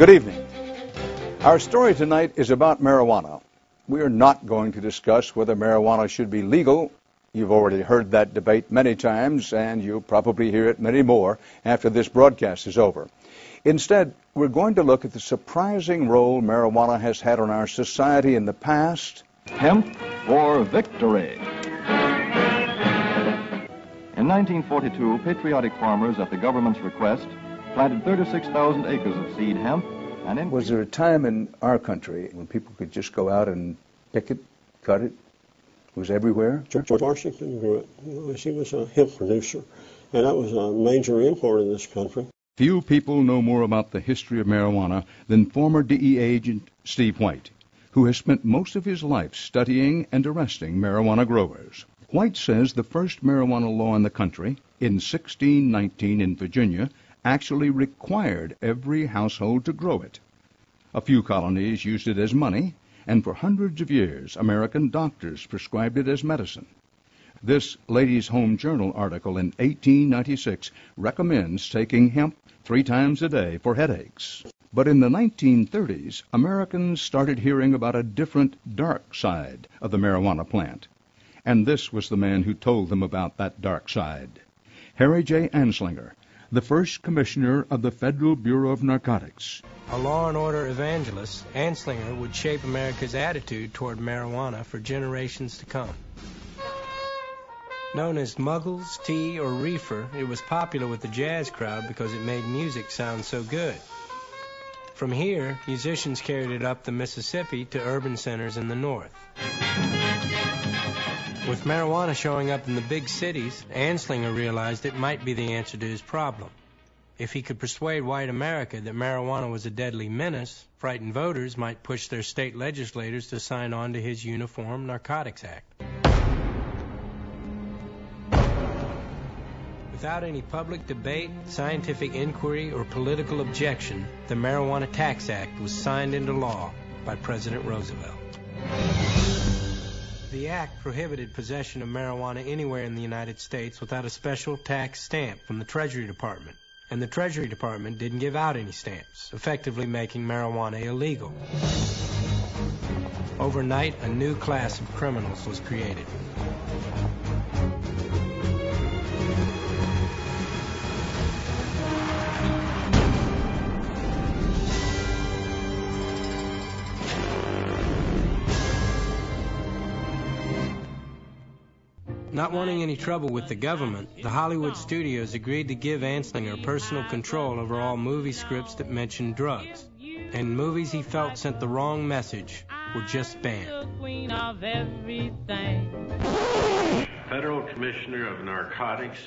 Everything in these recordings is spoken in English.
Good evening. Our story tonight is about marijuana. We are not going to discuss whether marijuana should be legal. You've already heard that debate many times, and you'll probably hear it many more after this broadcast is over. Instead, we're going to look at the surprising role marijuana has had on our society in the past. Hemp for victory. In 1942, patriotic farmers, at the government's request, planted 36,000 acres of seed hemp. And was there a time in our country when people could just go out and pick it, cut it? It was everywhere? George Washington grew it. He was a hemp producer, and that was a major import in this country. Few people know more about the history of marijuana than former DEA agent Steve White, who has spent most of his life studying and arresting marijuana growers. White says the first marijuana law in the country, in 1619 in Virginia, actually required every household to grow it. A few colonies used it as money, and for hundreds of years American doctors prescribed it as medicine. This Ladies' Home Journal article in 1896 recommends taking hemp 3 times a day for headaches. But in the 1930s, Americans started hearing about a different dark side of the marijuana plant. And this was the man who told them about that dark side. Harry J. Anslinger, the first commissioner of the Federal Bureau of Narcotics. A law and order evangelist, Anslinger would shape America's attitude toward marijuana for generations to come. Known as Muggles, Tea, or Reefer, it was popular with the jazz crowd because it made music sound so good. From here, musicians carried it up the Mississippi to urban centers in the north. With marijuana showing up in the big cities, Anslinger realized it might be the answer to his problem. If he could persuade white America that marijuana was a deadly menace, frightened voters might push their state legislators to sign on to his Uniform Narcotics Act. Without any public debate, scientific inquiry, or political objection, the Marijuana Tax Act was signed into law by President Roosevelt. The act prohibited possession of marijuana anywhere in the United States without a special tax stamp from the Treasury Department. And the Treasury Department didn't give out any stamps, effectively making marijuana illegal. Overnight, a new class of criminals was created. Not wanting any trouble with the government, the Hollywood studios agreed to give Anslinger personal control over all movie scripts that mentioned drugs. And movies he felt sent the wrong message were just banned. Federal Commissioner of Narcotics.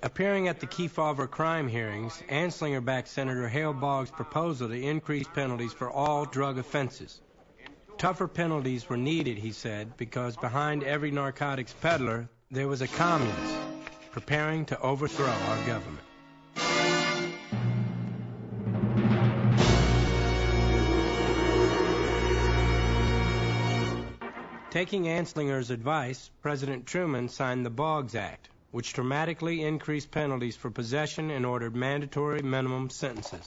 Appearing at the Kefauver crime hearings, Anslinger backed Senator Hale Boggs' proposal to increase penalties for all drug offenses. Tougher penalties were needed, he said, because behind every narcotics peddler, there was a communist preparing to overthrow our government. Taking Anslinger's advice, President Truman signed the Boggs Act, which dramatically increased penalties for possession and ordered mandatory minimum sentences.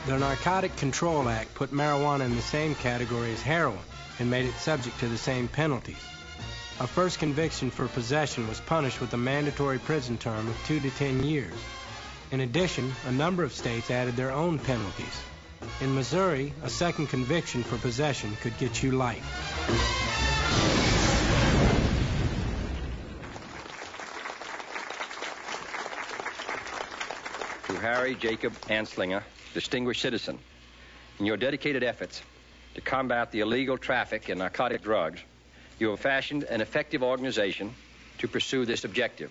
The Narcotic Control Act put marijuana in the same category as heroin and made it subject to the same penalties. A first conviction for possession was punished with a mandatory prison term of 2 to 10 years. In addition, a number of states added their own penalties. In Missouri, a second conviction for possession could get you life. To Harry Jacob Anslinger, distinguished citizen, in your dedicated efforts to combat the illegal traffic in narcotic drugs, you have fashioned an effective organization to pursue this objective.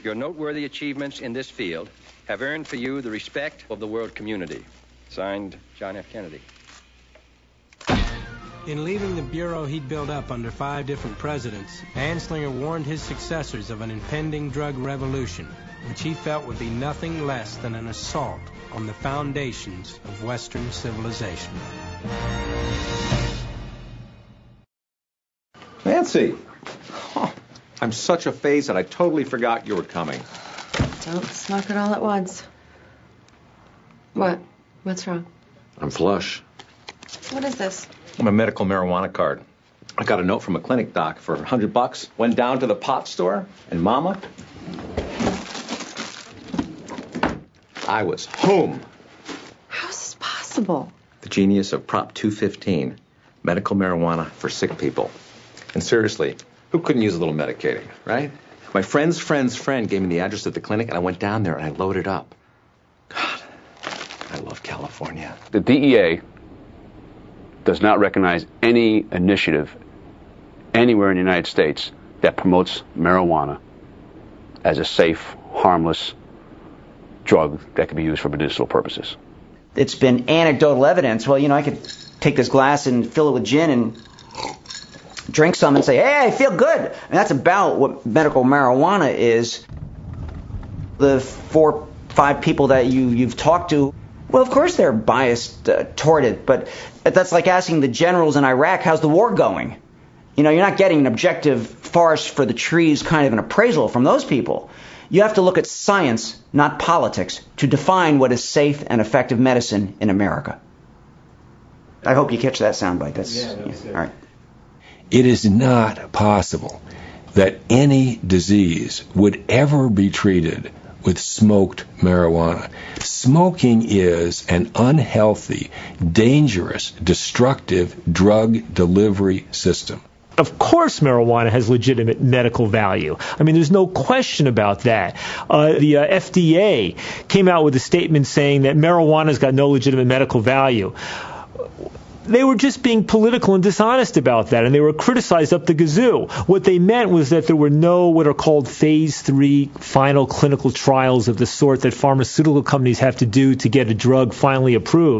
Your noteworthy achievements in this field have earned for you the respect of the world community. Signed, John F. Kennedy. In leaving the bureau he'd built up under 5 different presidents, Anslinger warned his successors of an impending drug revolution, which he felt would be nothing less than an assault on the foundations of Western civilization. Nancy! Oh, I'm such a phase that I totally forgot you were coming. Don't smoke it all at once. What? What's wrong? I'm flush. What is this? My medical marijuana card. I got a note from a clinic doc for $100. Went down to the pot store, and Mama, I was home. How's this possible? The genius of Prop 215, medical marijuana for sick people. And seriously, who couldn't use a little medicating, right? My friend's friend's friend gave me the address of the clinic, and I went down there and I loaded up. God, I love California. The DEA does not recognize any initiative anywhere in the United States that promotes marijuana as a safe, harmless drug that can be used for medicinal purposes. It's been anecdotal evidence. Well, I could take this glass and fill it with gin and drink some and say, hey, I feel good. And that's about what medical marijuana is. The 4 or 5 people that you've talked to, well, of course they're biased toward it, but that's like asking the generals in Iraq, how's the war going? You're not getting an objective forest for the trees kind of an appraisal from those people. You have to look at science, not politics, to define what is safe and effective medicine in America. I hope you catch that soundbite. That's all right. It is not possible that any disease would ever be treated with smoked marijuana. Smoking is an unhealthy, dangerous, destructive drug delivery system. Of course marijuana has legitimate medical value. I mean, there's no question about that. The FDA came out with a statement saying that marijuana's got no legitimate medical value. They were just being political and dishonest about that, and they were criticized up the gazoo. What they meant was that there were no what are called phase 3 final clinical trials of the sort that pharmaceutical companies have to do to get a drug finally approved.